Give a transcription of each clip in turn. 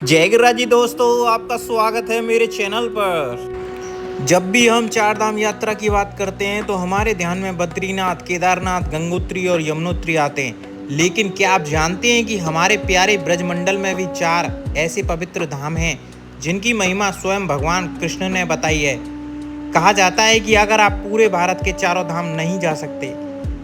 जय गिरिराज जी दोस्तों, आपका स्वागत है मेरे चैनल पर। जब भी हम चार धाम यात्रा की बात करते हैं तो हमारे ध्यान में बद्रीनाथ, केदारनाथ, गंगोत्री और यमुनोत्री आते हैं। लेकिन क्या आप जानते हैं कि हमारे प्यारे ब्रजमंडल में भी चार ऐसे पवित्र धाम हैं जिनकी महिमा स्वयं भगवान कृष्ण ने बताई है। कहा जाता है कि अगर आप पूरे भारत के चारों धाम नहीं जा सकते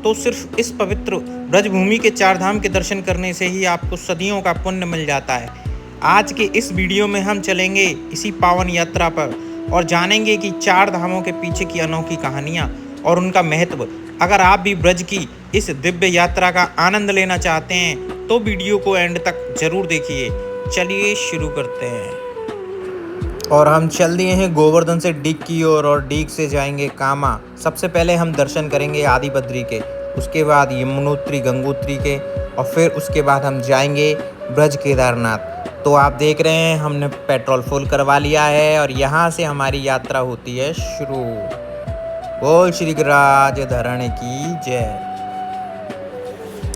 तो सिर्फ इस पवित्र ब्रजभूमि के चार धाम के दर्शन करने से ही आपको सदियों का पुण्य मिल जाता है। आज के इस वीडियो में हम चलेंगे इसी पावन यात्रा पर और जानेंगे कि चार धामों के पीछे की अनोखी कहानियाँ और उनका महत्व। अगर आप भी ब्रज की इस दिव्य यात्रा का आनंद लेना चाहते हैं तो वीडियो को एंड तक जरूर देखिए। चलिए शुरू करते हैं। और हम चल दिए हैं गोवर्धन से डीग की ओर और डीग से जाएंगे कामा। सबसे पहले हम दर्शन करेंगे आदि बद्री के, उसके बाद यमुनोत्री गंगोत्री के और फिर उसके बाद हम जाएंगे ब्रज केदारनाथ। तो आप देख रहे हैं हमने पेट्रोल फुल करवा लिया है और यहाँ से हमारी यात्रा होती है शुरू। बोल श्री गिरिराज धरण की जय।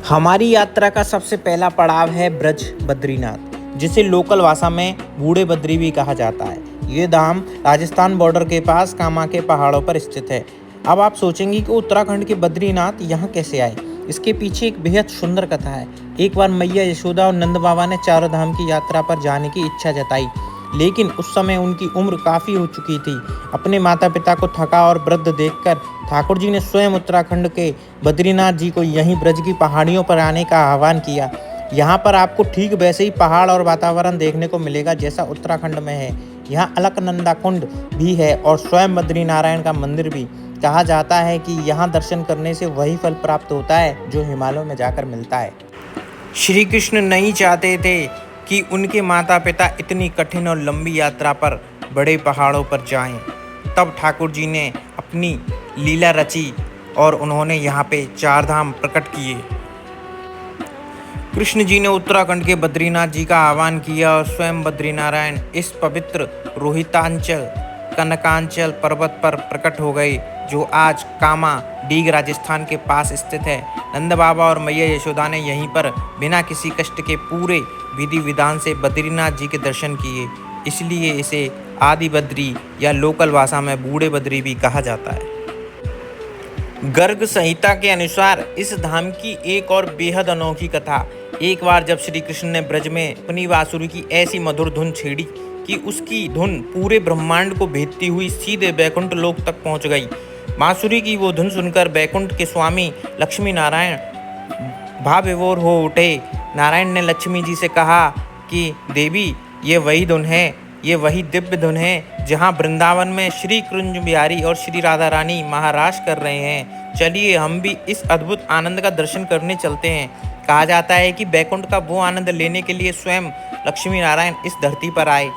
हमारी यात्रा का सबसे पहला पड़ाव है ब्रज बद्रीनाथ, जिसे लोकल भाषा में बूढ़े बद्री भी कहा जाता है। ये धाम राजस्थान बॉर्डर के पास कामा के पहाड़ों पर स्थित है। अब आप सोचेंगे कि उत्तराखंड के बद्रीनाथ यहाँ कैसे आए। इसके पीछे एक बेहद सुंदर कथा है। एक बार मैया यशोदा और नंद बाबा ने चारों धाम की यात्रा पर जाने की इच्छा जताई, लेकिन उस समय उनकी उम्र काफ़ी हो चुकी थी। अपने माता पिता को थका और वृद्ध देखकर ठाकुर जी ने स्वयं उत्तराखंड के बद्रीनाथ जी को यहीं ब्रज की पहाड़ियों पर आने का आह्वान किया। यहाँ पर आपको ठीक वैसे ही पहाड़ और वातावरण देखने को मिलेगा जैसा उत्तराखंड में है। यहाँ अलकनंदा कुंड भी है और स्वयं बद्रीनारायण का मंदिर भी। कहा जाता है कि यहाँ दर्शन करने से वही फल प्राप्त होता है जो हिमालयों में जाकर मिलता है। श्री कृष्ण नहीं चाहते थे कि उनके माता पिता इतनी कठिन और लंबी यात्रा पर बड़े पहाड़ों पर जाएं। तब ठाकुर जी ने अपनी लीला रची और उन्होंने यहाँ पे चार धाम प्रकट किए। कृष्ण जी ने उत्तराखंड के बद्रीनाथ जी का आह्वान किया और स्वयं बद्रीनारायण इस पवित्र रोहितांचल कनकांचल पर्वत पर प्रकट हो गए, जो आज कामा डीग राजस्थान के पास स्थित है। नंद बाबा और मैया यशोदा ने यहीं पर बिना किसी कष्ट के पूरे विधि विधान से बद्रीनाथ जी के दर्शन किए, इसलिए इसे आदि बद्री या लोकल भाषा में बूढ़े बद्री भी कहा जाता है। गर्ग संहिता के अनुसार इस धाम की एक और बेहद अनोखी कथा। एक बार जब श्री कृष्ण ने ब्रज में अपनी बांसुरी की ऐसी मधुर धुन छेड़ी कि उसकी धुन पूरे ब्रह्मांड को भेदती हुई सीधे बैकुंठ लोक तक पहुंच गई। बांसुरी की वो धुन सुनकर बैकुंठ के स्वामी लक्ष्मी नारायण भावविभोर हो उठे। नारायण ने लक्ष्मी जी से कहा कि देवी, ये वही धुन है, ये वही दिव्य धुन है जहाँ वृंदावन में श्री कुंज बिहारी और श्री राधा रानी महाराज कर रहे हैं। चलिए हम भी इस अद्भुत आनंद का दर्शन करने चलते हैं। कहा जाता है कि बैकुंठ का वो आनंद लेने के लिए स्वयं लक्ष्मी नारायण इस धरती पर आए।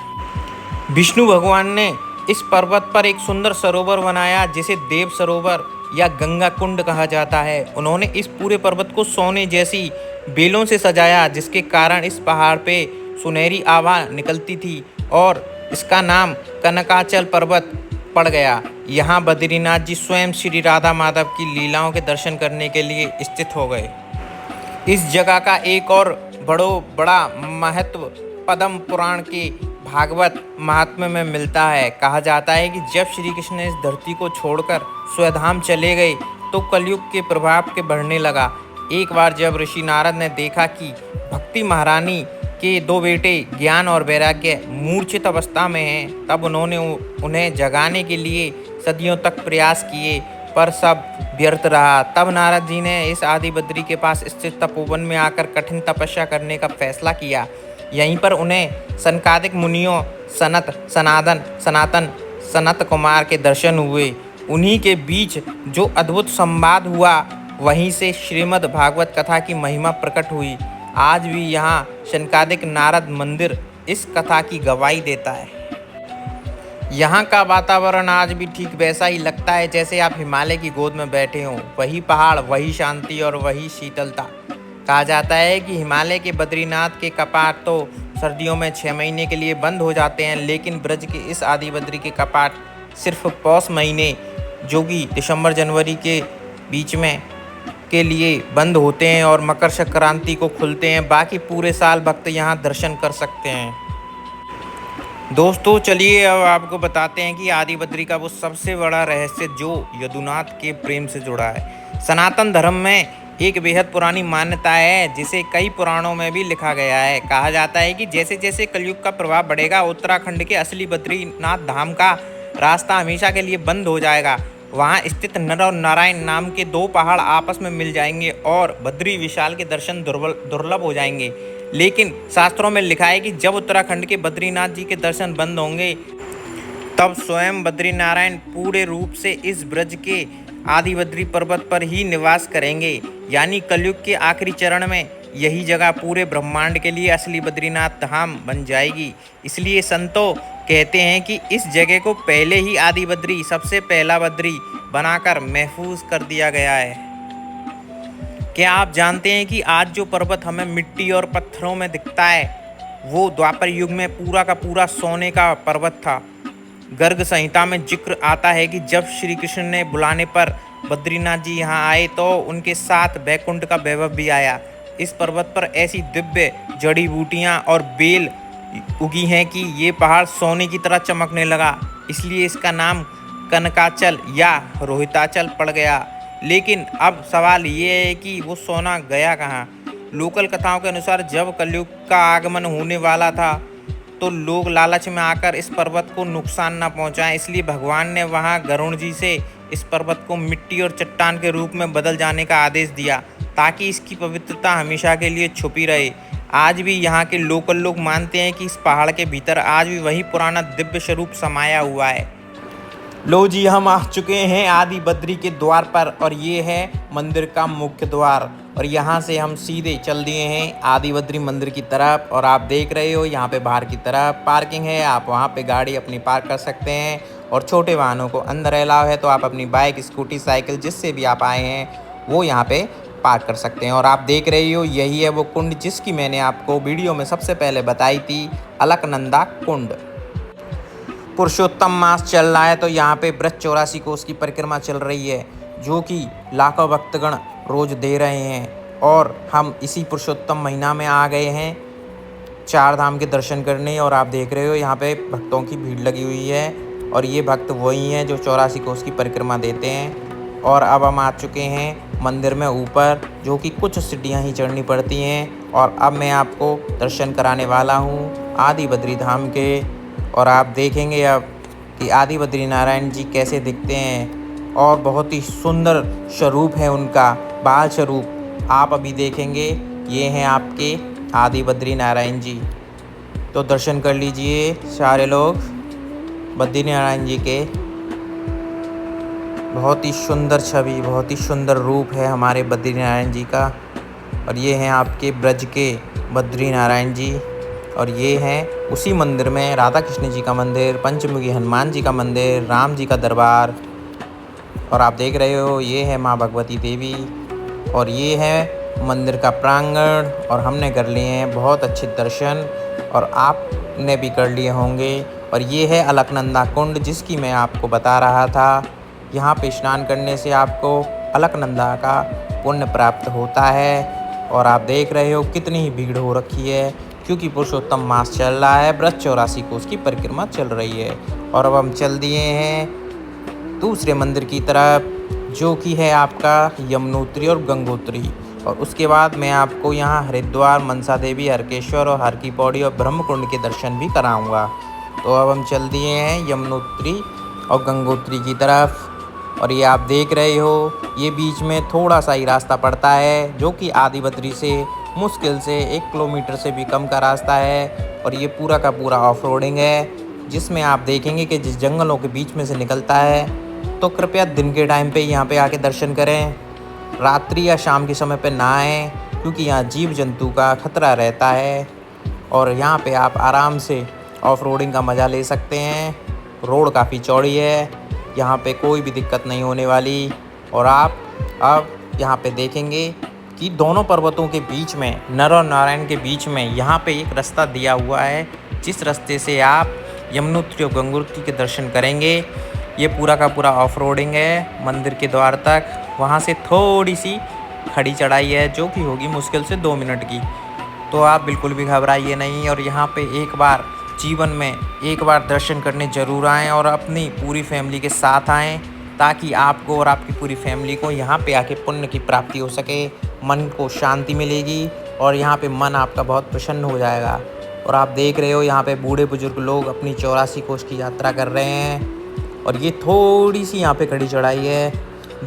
विष्णु भगवान ने इस पर्वत पर एक सुंदर सरोवर बनाया जिसे देव सरोवर या गंगा कुंड कहा जाता है। उन्होंने इस पूरे पर्वत को सोने जैसी बेलों से सजाया, जिसके कारण इस पहाड़ पे सुनहरी आभा निकलती थी और इसका नाम कनकाचल पर्वत पड़ गया। यहाँ बद्रीनाथ जी स्वयं श्री राधा माधव की लीलाओं के दर्शन करने के लिए स्थित हो गए। इस जगह का एक और बड़ा महत्व पद्म पुराण के भागवत महात्म्य में मिलता है। कहा जाता है कि जब श्री कृष्ण इस धरती को छोड़कर स्वधाम चले गए तो कलयुग के प्रभाव के बढ़ने लगा। एक बार जब ऋषि नारद ने देखा कि भक्ति महारानी के दो बेटे ज्ञान और वैराग्य मूर्छित अवस्था में हैं, तब उन्होंने उन्हें जगाने के लिए सदियों तक प्रयास किए, पर सब व्यर्थ रहा। तब नारद जी ने इस आदि बद्री के पास स्थित तपोवन में आकर कठिन तपस्या करने का फैसला किया। यहीं पर उन्हें सनकादिक मुनियों सनत कुमार के दर्शन हुए। उन्हीं के बीच जो अद्भुत संवाद हुआ, वहीं से श्रीमद् भागवत कथा की महिमा प्रकट हुई। आज भी यहाँ सनकादिक नारद मंदिर इस कथा की गवाही देता है। यहाँ का वातावरण आज भी ठीक वैसा ही लगता है जैसे आप हिमालय की गोद में बैठे हों। वही पहाड़, वही शांति और वही शीतलता। कहा जाता है कि हिमालय के बद्रीनाथ के कपाट तो सर्दियों में 6 महीने के लिए बंद हो जाते हैं, लेकिन ब्रज के इस आदि बद्री के कपाट सिर्फ पौष महीने, जो कि दिसंबर जनवरी के बीच में के लिए बंद होते हैं और मकर संक्रांति को खुलते हैं। बाकी पूरे साल भक्त यहाँ दर्शन कर सकते हैं। दोस्तों चलिए अब आपको बताते हैं कि आदि बद्री का वो सबसे बड़ा रहस्य जो यदुनाथ के प्रेम से जुड़ा है। सनातन धर्म में एक बेहद पुरानी मान्यता है जिसे कई पुराणों में भी लिखा गया है। कहा जाता है कि जैसे जैसे कलयुग का प्रभाव बढ़ेगा, उत्तराखंड के असली बद्रीनाथ धाम का रास्ता हमेशा के लिए बंद हो जाएगा। वहाँ स्थित नर और नारायण नाम के दो पहाड़ आपस में मिल जाएंगे और बद्री विशाल के दर्शन दुर्लभ हो जाएंगे। लेकिन शास्त्रों में लिखा है कि जब उत्तराखंड के बद्रीनाथ जी के दर्शन बंद होंगे, तब स्वयं बद्रीनारायण पूरे रूप से इस ब्रज के आदि बद्री पर्वत पर ही निवास करेंगे। यानी कलयुग के आखिरी चरण में यही जगह पूरे ब्रह्मांड के लिए असली बद्रीनाथ धाम बन जाएगी। इसलिए संतों कहते हैं कि इस जगह को पहले ही आदि बद्री, सबसे पहला बद्री बनाकर महफूज कर दिया गया है। क्या आप जानते हैं कि आज जो पर्वत हमें मिट्टी और पत्थरों में दिखता है, वो द्वापर युग में पूरा का पूरा सोने का पर्वत था। गर्ग संहिता में जिक्र आता है कि जब श्री कृष्ण ने बुलाने पर बद्रीनाथ जी यहाँ आए तो उनके साथ बैकुंठ का वैभव भी आया। इस पर्वत पर ऐसी दिव्य जड़ी बूटियाँ और बेल उगी हैं कि ये पहाड़ सोने की तरह चमकने लगा। इसलिए इसका नाम कनकाचल या रोहिताचल पड़ गया। लेकिन अब सवाल ये है कि वो सोना गया कहाँ। लोकल कथाओं के अनुसार जब कलयुग का आगमन होने वाला था तो लोग लालच में आकर इस पर्वत को नुकसान न पहुंचाएं, इसलिए भगवान ने वहां गरुण जी से इस पर्वत को मिट्टी और चट्टान के रूप में बदल जाने का आदेश दिया ताकि इसकी पवित्रता हमेशा के लिए छुपी रहे। आज भी यहाँ के लोकल लोग मानते हैं कि इस पहाड़ के भीतर आज भी वही पुराना दिव्य स्वरूप समाया हुआ है। लो जी, हम आ चुके हैं आदि बद्री के द्वार पर और ये है मंदिर का मुख्य द्वार और यहाँ से हम सीधे चल दिए हैं आदि बद्री मंदिर की तरफ। और आप देख रहे हो यहाँ पे बाहर की तरफ पार्किंग है, आप वहाँ पे गाड़ी अपनी पार्क कर सकते हैं और छोटे वाहनों को अंदर अलाउ है, तो आप अपनी बाइक, स्कूटी, साइकिल जिससे भी आप आए हैं वो यहाँ पे पार्क कर सकते हैं। और आप देख रहे हो यही है वो कुंड जिसकी मैंने आपको वीडियो में सबसे पहले बताई थी, अलकनंदा कुंड। पुरुषोत्तम मास चल रहा है तो यहाँ पे ब्रज 84 कोस की परिक्रमा चल रही है जो कि लाखों भक्तगण रोज दे रहे हैं। और हम इसी पुरुषोत्तम महीना में आ गए हैं चार धाम के दर्शन करने। और आप देख रहे हो यहाँ पे भक्तों की भीड़ लगी हुई है और ये भक्त वही हैं जो 84 कोस की परिक्रमा देते हैं। और अब हम आ चुके हैं मंदिर में ऊपर, जो कि कुछ सीढ़ियाँ ही चढ़नी पड़ती हैं। और अब मैं आपको दर्शन कराने वाला हूँ आदि बद्री धाम के। और आप देखेंगे अब कि आदि बद्री नारायण जी कैसे दिखते हैं और बहुत ही सुंदर स्वरूप है उनका, बाल स्वरूप आप अभी देखेंगे। ये हैं आपके आदि बद्री नारायण जी। तो दर्शन कर लीजिए सारे लोग बद्री नारायण जी के। बहुत ही सुंदर छवि, बहुत ही सुंदर रूप है हमारे बद्री नारायण जी का। और ये हैं आपके ब्रज के बद्री नारायण जी। और ये हैं उसी मंदिर में राधा कृष्ण जी का मंदिर, पंचमुखी हनुमान जी का मंदिर, राम जी का दरबार। और आप देख रहे हो ये है माँ भगवती देवी। और ये है मंदिर का प्रांगण। और हमने कर लिए हैं बहुत अच्छे दर्शन और आपने भी कर लिए होंगे। और ये है अलकनंदा कुंड जिसकी मैं आपको बता रहा था। यहाँ पे स्नान करने से आपको अलकनंदा का पुण्य प्राप्त होता है। और आप देख रहे हो कितनी ही भीड़ हो रखी है क्योंकि पुरुषोत्तम मास चल रहा है, ब्रज 84 कोस की परिक्रमा चल रही है। और अब हम चल दिए हैं दूसरे मंदिर की तरफ जो कि है आपका यमुनोत्री और गंगोत्री। और उसके बाद मैं आपको यहाँ हरिद्वार, मनसा देवी, हरकेश्वर और हर की पौड़ी और ब्रह्मकुंड के दर्शन भी कराऊंगा। तो अब हम चल दिए हैं यमुनोत्री और गंगोत्री की तरफ। और ये आप देख रहे हो ये बीच में थोड़ा सा ही रास्ता पड़ता है जो कि आदि बद्री से मुश्किल से 1 किलोमीटर से भी कम का रास्ता है। और ये पूरा का पूरा ऑफ रोडिंग है जिसमें आप देखेंगे कि जिस जंगलों के बीच में से निकलता है। तो कृपया दिन के टाइम पे यहाँ पे आके दर्शन करें, रात्रि या शाम के समय पे ना आएँ क्योंकि यहाँ जीव जंतु का खतरा रहता है। और यहाँ पे आप आराम से ऑफ रोडिंग का मज़ा ले सकते हैं। रोड काफ़ी चौड़ी है, यहाँ पे कोई भी दिक्कत नहीं होने वाली। और आप अब यहाँ पे देखेंगे कि दोनों पर्वतों के बीच में, नर और नारायण के बीच में यहाँ पे एक रास्ता दिया हुआ है जिस रास्ते से आप यमुनोत्री और गंगोत्री के दर्शन करेंगे। ये पूरा का पूरा ऑफ रोडिंग है मंदिर के द्वार तक। वहाँ से थोड़ी सी खड़ी चढ़ाई है जो कि होगी मुश्किल से 2 मिनट की। तो आप बिल्कुल भी घबराइए नहीं। और यहाँ पे एक बार जीवन में एक बार दर्शन करने ज़रूर आएँ और अपनी पूरी फैमिली के साथ आएँ, ताकि आपको और आपकी पूरी फैमिली को यहाँ पे आके पुण्य की प्राप्ति हो सके, मन को शांति मिलेगी और यहाँ पे मन आपका बहुत प्रसन्न हो जाएगा। और आप देख रहे हो यहाँ पे बूढ़े बुजुर्ग लोग अपनी 84 कोस की यात्रा कर रहे हैं और ये थोड़ी सी यहाँ पे कड़ी चढ़ाई है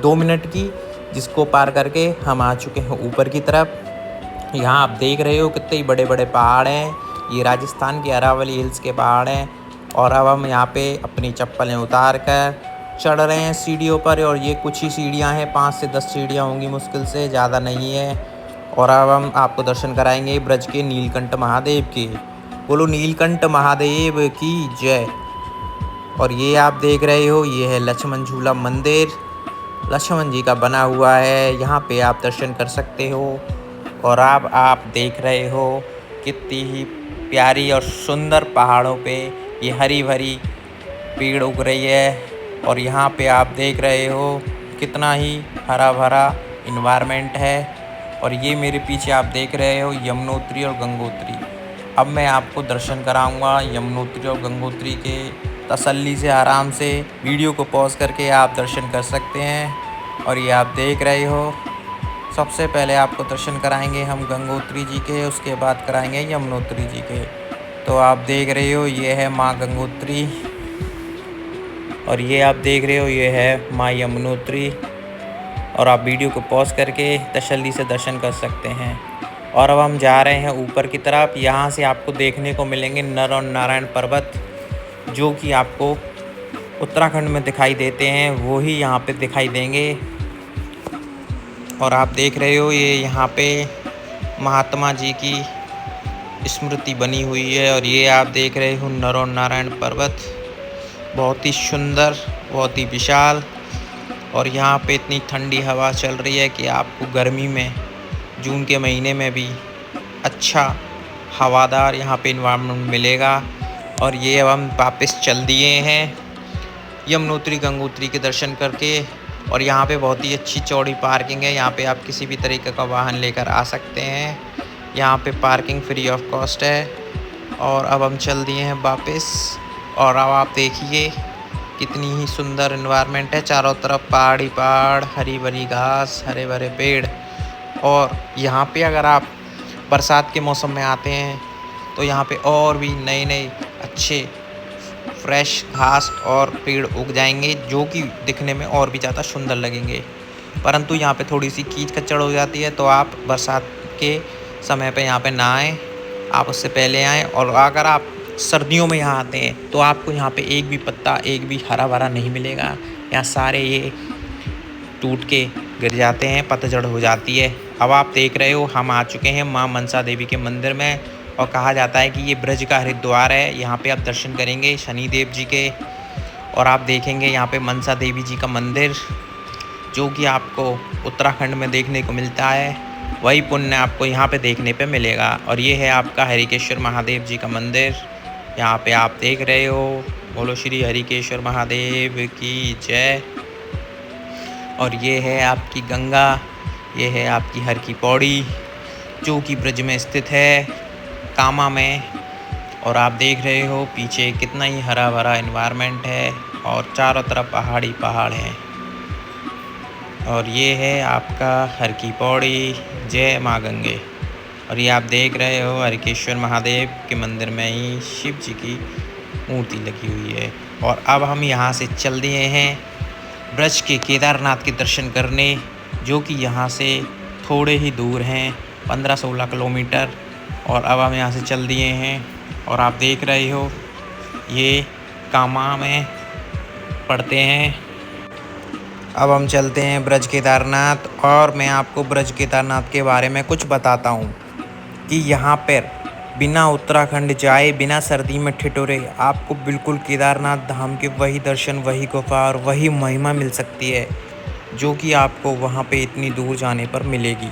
2 मिनट की, जिसको पार करके हम आ चुके हैं ऊपर की तरफ। यहाँ आप देख रहे हो कितने बड़े बड़े पहाड़ हैं, ये राजस्थान के अरावली हिल्स के पहाड़ हैं। और अब हम यहाँ पे अपनी चप्पलें उतार कर चढ़ रहे हैं सीढ़ियों पर, और ये कुछ ही सीढ़ियाँ हैं, 5 से 10 सीढ़ियाँ होंगी मुश्किल से, ज़्यादा नहीं है। और अब हम आपको दर्शन कराएंगे ब्रज के नीलकंठ महादेव के। बोलो नीलकंठ महादेव की जय। और ये आप देख रहे हो, ये है लक्ष्मण झूला मंदिर, लक्ष्मण जी का बना हुआ है, यहाँ पे आप दर्शन कर सकते हो। और अब आप देख रहे हो कितनी ही प्यारी और सुंदर पहाड़ों पे ये हरी भरी पेड़ उग रही है। और यहाँ पे आप देख रहे हो कितना ही हरा भरा इन्वायरमेंट है। और ये मेरे पीछे आप देख रहे हो यमुनोत्री और गंगोत्री। अब मैं आपको दर्शन कराऊंगा यमुनोत्री और गंगोत्री के। तसल्ली से आराम से वीडियो को पॉज करके आप दर्शन कर सकते हैं। और ये आप देख रहे हो, सबसे पहले आपको दर्शन कराएंगे हम गंगोत्री जी के, उसके बाद कराएंगे यमुनोत्री जी के। तो आप देख रहे हो ये है माँ गंगोत्री और ये आप देख रहे हो ये है माँ यमुनोत्री। और आप वीडियो को पॉज करके तसल्ली से दर्शन कर सकते हैं। और अब हम जा रहे हैं ऊपर की तरफ। यहाँ से आपको देखने को मिलेंगे नर और नारायण पर्वत, जो कि आपको उत्तराखंड में दिखाई देते हैं, वो ही यहाँ पे दिखाई देंगे। और आप देख रहे हो ये यहाँ पे महात्मा जी की स्मृति बनी हुई है। और ये आप देख रहे हो नर और नारायण पर्वत, बहुत ही सुंदर, बहुत ही विशाल। और यहाँ पे इतनी ठंडी हवा चल रही है कि आपको गर्मी में, जून के महीने में भी अच्छा हवादार यहाँ पे इन्वायरमेंट मिलेगा। और ये अब हम वापस चल दिए हैं यमुनोत्री गंगोत्री के दर्शन करके। और यहाँ पे बहुत ही अच्छी चौड़ी पार्किंग है, यहाँ पे आप किसी भी तरीके का वाहन लेकर आ सकते हैं। यहाँ पे पार्किंग फ्री ऑफ कॉस्ट है। और अब हम चल दिए हैं वापस। और अब आप देखिए कितनी ही सुंदर इन्वायरमेंट है, चारों तरफ पहाड़ ही पहाड़, हरी भरी घास, हरे भरे पेड़। और यहाँ पे अगर आप बरसात के मौसम में आते हैं तो यहाँ पे और भी नए नए अच्छे फ्रेश घास और पेड़ उग जाएंगे, जो कि दिखने में और भी ज़्यादा सुंदर लगेंगे। परंतु यहाँ पे थोड़ी सी कीच कचड़ हो जाती है, तो आप बरसात के समय पे यहाँ पे ना आएँ, आप उससे पहले आएँ। और अगर आप सर्दियों में यहाँ आते हैं तो आपको यहाँ पे एक भी पत्ता, एक भी हरा भरा नहीं मिलेगा। यहाँ सारे ये टूट के गिर जाते हैं, पतझड़ हो जाती है। अब आप देख रहे हो हम आ चुके हैं माँ मनसा देवी के मंदिर में। और कहा जाता है कि ये ब्रज का हरिद्वार है, यहाँ पे आप दर्शन करेंगे शनिदेव जी के। और आप देखेंगे यहाँ पे मनसा देवी जी का मंदिर, जो कि आपको उत्तराखंड में देखने को मिलता है, वही पुण्य आपको यहाँ पे देखने पे मिलेगा। और ये है आपका हरिकेश्वर महादेव जी का मंदिर, यहाँ पे आप देख रहे हो। बोलो श्री हरिकेश्वर महादेव की जय। और ये है आपकी गंगा, ये है आपकी हर की पौड़ी, जो कि ब्रज में स्थित है, कामा में। और आप देख रहे हो पीछे कितना ही हरा भरा इन्वायरमेंट है और चारों तरफ पहाड़ी पहाड़ हैं। और ये है आपका हर की पौड़ी, जय माँ गंगे। और ये आप देख रहे हो हरिकेश्वर महादेव के मंदिर में ही शिव जी की मूर्ति लगी हुई है। और अब हम यहाँ से चल दिए हैं ब्रज के केदारनाथ के दर्शन करने, जो कि यहाँ से थोड़े ही दूर हैं, 15-16 किलोमीटर। और अब हम यहाँ से चल दिए हैं। और आप देख रहे हो ये कामा में पड़ते हैं। अब हम चलते हैं ब्रज केदारनाथ। और मैं आपको ब्रज केदारनाथ के बारे में कुछ बताता हूँ कि यहाँ पर बिना उत्तराखंड जाए, बिना सर्दी में ठिठुरे, आपको बिल्कुल केदारनाथ धाम के वही दर्शन, वही गुफा और वही महिमा मिल सकती है, जो कि आपको वहाँ पे इतनी दूर जाने पर मिलेगी।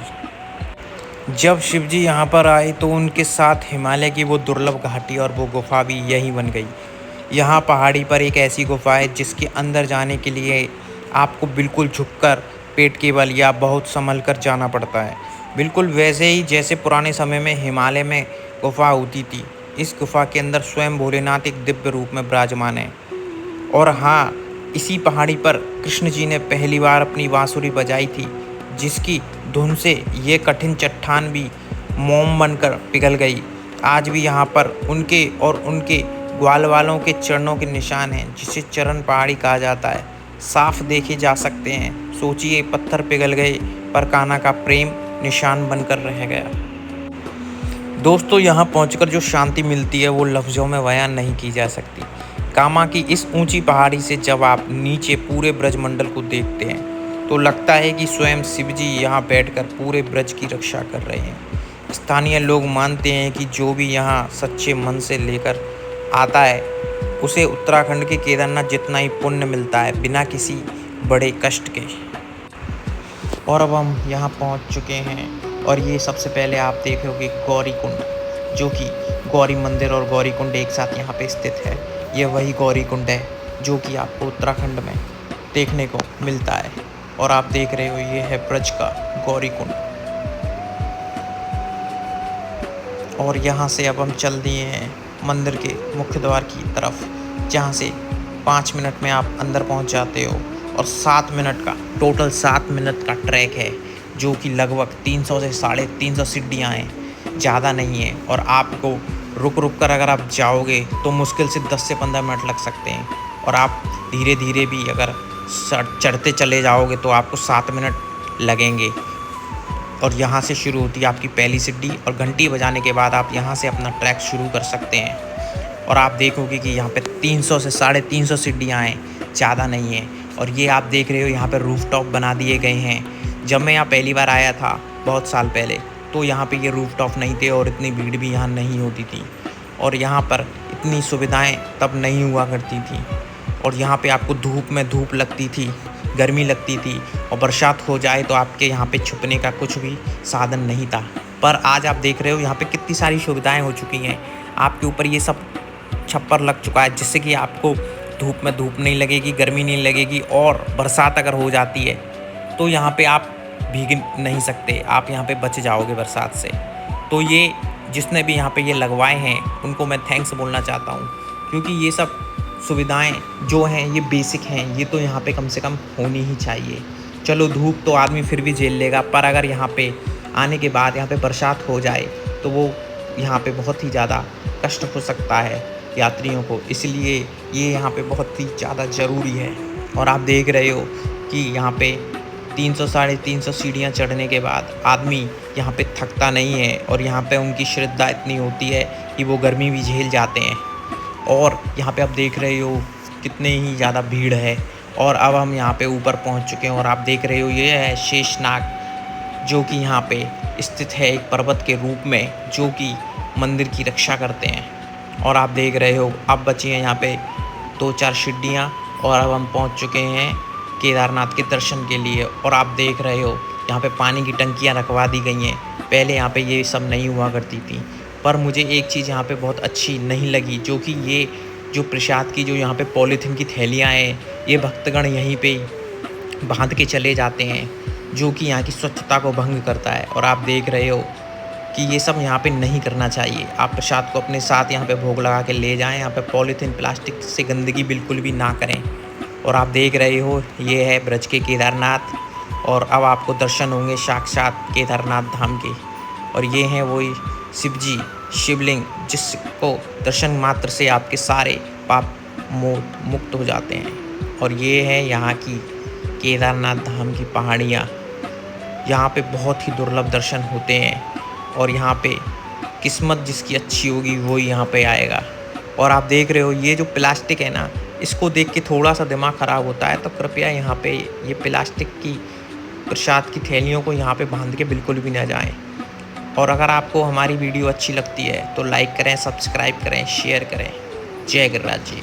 जब शिव जी यहाँ पर आए तो उनके साथ हिमालय की वो दुर्लभ घाटी और वो गुफा भी यहीं बन गई। यहाँ पहाड़ी पर एक ऐसी गुफा है जिसके अंदर जाने के लिए आपको बिल्कुल झुककर, पेट के बल या बहुत संभल कर जाना पड़ता है। बिल्कुल वैसे ही जैसे पुराने समय में हिमालय में गुफा होती थी, इस गुफा के अंदर स्वयं भोलेनाथ एक दिव्य रूप में विराजमान है। और हाँ, इसी पहाड़ी पर कृष्ण जी ने पहली बार अपनी बांसुरी बजाई थी, जिसकी धुन से ये कठिन चट्टान भी मोम बनकर पिघल गई। आज भी यहाँ पर उनके और उनके ग्वाल वालों के चरणों के निशान हैं, जिसे चरण पहाड़ी कहा जाता है, साफ देखे जा सकते हैं। सोचिए, पत्थर पिघल गए पर कान्हा का प्रेम निशान बनकर रह गया। दोस्तों, यहाँ पहुँचकर जो शांति मिलती है वो लफ्ज़ों में बयान नहीं की जा सकती। कामा की इस ऊंची पहाड़ी से जब आप नीचे पूरे ब्रजमंडल को देखते हैं तो लगता है कि स्वयं शिवजी यहाँ बैठकर पूरे ब्रज की रक्षा कर रहे हैं। स्थानीय लोग मानते हैं कि जो भी यहाँ सच्चे मन से लेकर आता है उसे उत्तराखंड के केदारनाथ जितना ही पुण्य मिलता है, बिना किसी बड़े कष्ट के। और अब हम यहाँ पहुँच चुके हैं और ये सबसे पहले आप देखोगे गौरी कुंड, जो कि गौरी मंदिर और गौरी कुंड एक साथ यहाँ पे स्थित है। ये वही गौरी कुंड है जो कि आपको उत्तराखंड में देखने को मिलता है। और आप देख रहे हो, ये है ब्रज का गौरी कुंड। और यहाँ से अब हम चल दिए हैं मंदिर के मुख्य द्वार की तरफ, जहाँ से 5 मिनट में आप अंदर पहुँच जाते हो। और 7 मिनट का, टोटल 7 मिनट का ट्रैक है, जो कि लगभग 300 से 350 सीढ़ियाँ हैं, ज़्यादा नहीं है। और आपको रुक रुक कर अगर आप जाओगे तो मुश्किल से 10 से 15 मिनट लग सकते हैं। और आप धीरे धीरे भी अगर चढ़ते चले जाओगे तो आपको 7 मिनट लगेंगे। और यहाँ से शुरू होती है आपकी पहली सीढ़ी, और घंटी बजाने के बाद आप यहाँ से अपना ट्रैक शुरू कर सकते हैं। और आप देखोगे कि यहाँ पे 300 से 350 सीढ़ियाँ हैं, ज़्यादा नहीं है। और ये आप देख रहे हो, यहाँ पे रूफटॉप बना दिए गए हैं। जब मैं यहाँ पहली बार आया था बहुत साल पहले, तो यहाँ पे ये रूफटॉप नहीं थे और इतनी भीड़ भी यहाँ नहीं होती थी। और यहाँ पर इतनी सुविधाएं तब नहीं हुआ करती थी। और यहाँ पे आपको धूप लगती थी, गर्मी लगती थी, और बरसात हो जाए तो आपके यहाँ पे छुपने का कुछ भी साधन नहीं था। पर आज आप देख रहे हो यहाँ पे कितनी सारी सुविधाएं हो चुकी हैं। आपके ऊपर ये सब छप्पर लग चुका है, जिससे कि आपको धूप नहीं लगेगी, गर्मी नहीं लगेगी। और बरसात अगर हो जाती है तो यहाँ पे आप भीग नहीं सकते, आप यहाँ पे बच जाओगे बरसात से। तो ये जिसने भी यहाँ पे ये लगवाए हैं उनको मैं थैंक्स बोलना चाहता हूँ, क्योंकि ये सब सुविधाएं जो हैं ये बेसिक हैं, ये तो यहाँ पे कम से कम होनी ही चाहिए। चलो, धूप तो आदमी फिर भी झेल लेगा, पर अगर यहाँ पे आने के बाद यहाँ पे बरसात हो जाए तो वो यहाँ पे बहुत ही ज़्यादा कष्ट हो सकता है यात्रियों को, इसलिए ये यहाँ पे बहुत ही ज़्यादा ज़रूरी है। और आप देख रहे हो कि यहाँ पे 300 350 सीढ़ियाँ चढ़ने के बाद आदमी यहाँ पे थकता नहीं है। और यहाँ पे उनकी श्रद्धा इतनी होती है कि वो गर्मी भी झेल जाते हैं। और यहाँ पे आप देख रहे हो कितने ही ज़्यादा भीड़ है। और अब हम यहाँ पे ऊपर पहुँच चुके हैं और आप देख रहे हो ये है शेषनाग, जो कि यहाँ पे स्थित है एक पर्वत के रूप में, जो कि मंदिर की रक्षा करते हैं। और आप देख रहे हो अब बची हैं यहाँ पे 2-4 सीढ़ियाँ, और अब हम पहुँच चुके हैं केदारनाथ के दर्शन के लिए। और आप देख रहे हो यहाँ पे पानी की टंकियाँ रखवा दी गई हैं, पहले यहाँ पे ये सब नहीं हुआ करती थी। पर मुझे एक चीज़ यहाँ पे बहुत अच्छी नहीं लगी, जो कि ये जो प्रसाद की जो यहाँ पे पॉलीथीन की थैलियाँ हैं, ये भक्तगण यहीं पे बांध के चले जाते हैं, जो कि यहाँ की स्वच्छता को भंग करता है। और आप देख रहे हो कि ये सब यहाँ पे नहीं करना चाहिए। आप प्रसाद को अपने साथ यहाँ पे भोग लगा के ले जाएं, यहाँ पे पॉलीथीन प्लास्टिक से गंदगी बिल्कुल भी ना करें। और आप देख रहे हो ये है ब्रज के केदारनाथ, और अब आपको दर्शन होंगे साक्षात केदारनाथ धाम के। और ये हैं वही शिवजी शिवलिंग, जिसको दर्शन मात्र से आपके सारे पाप मुक्त हो जाते हैं। और ये है यहाँ की केदारनाथ धाम की पहाड़ियाँ। यहाँ पे बहुत ही दुर्लभ दर्शन होते हैं, और यहाँ पे किस्मत जिसकी अच्छी होगी वो यहाँ पे आएगा। और आप देख रहे हो ये जो प्लास्टिक है ना, इसको देख के थोड़ा सा दिमाग ख़राब होता है, तो कृपया यहाँ पे ये प्लास्टिक की प्रसाद की थैलियों को यहाँ पे बांध के बिल्कुल भी ना जाएं। और अगर आपको हमारी वीडियो अच्छी लगती है तो लाइक करें, सब्सक्राइब करें, शेयर करें। जय गिरिराज जी।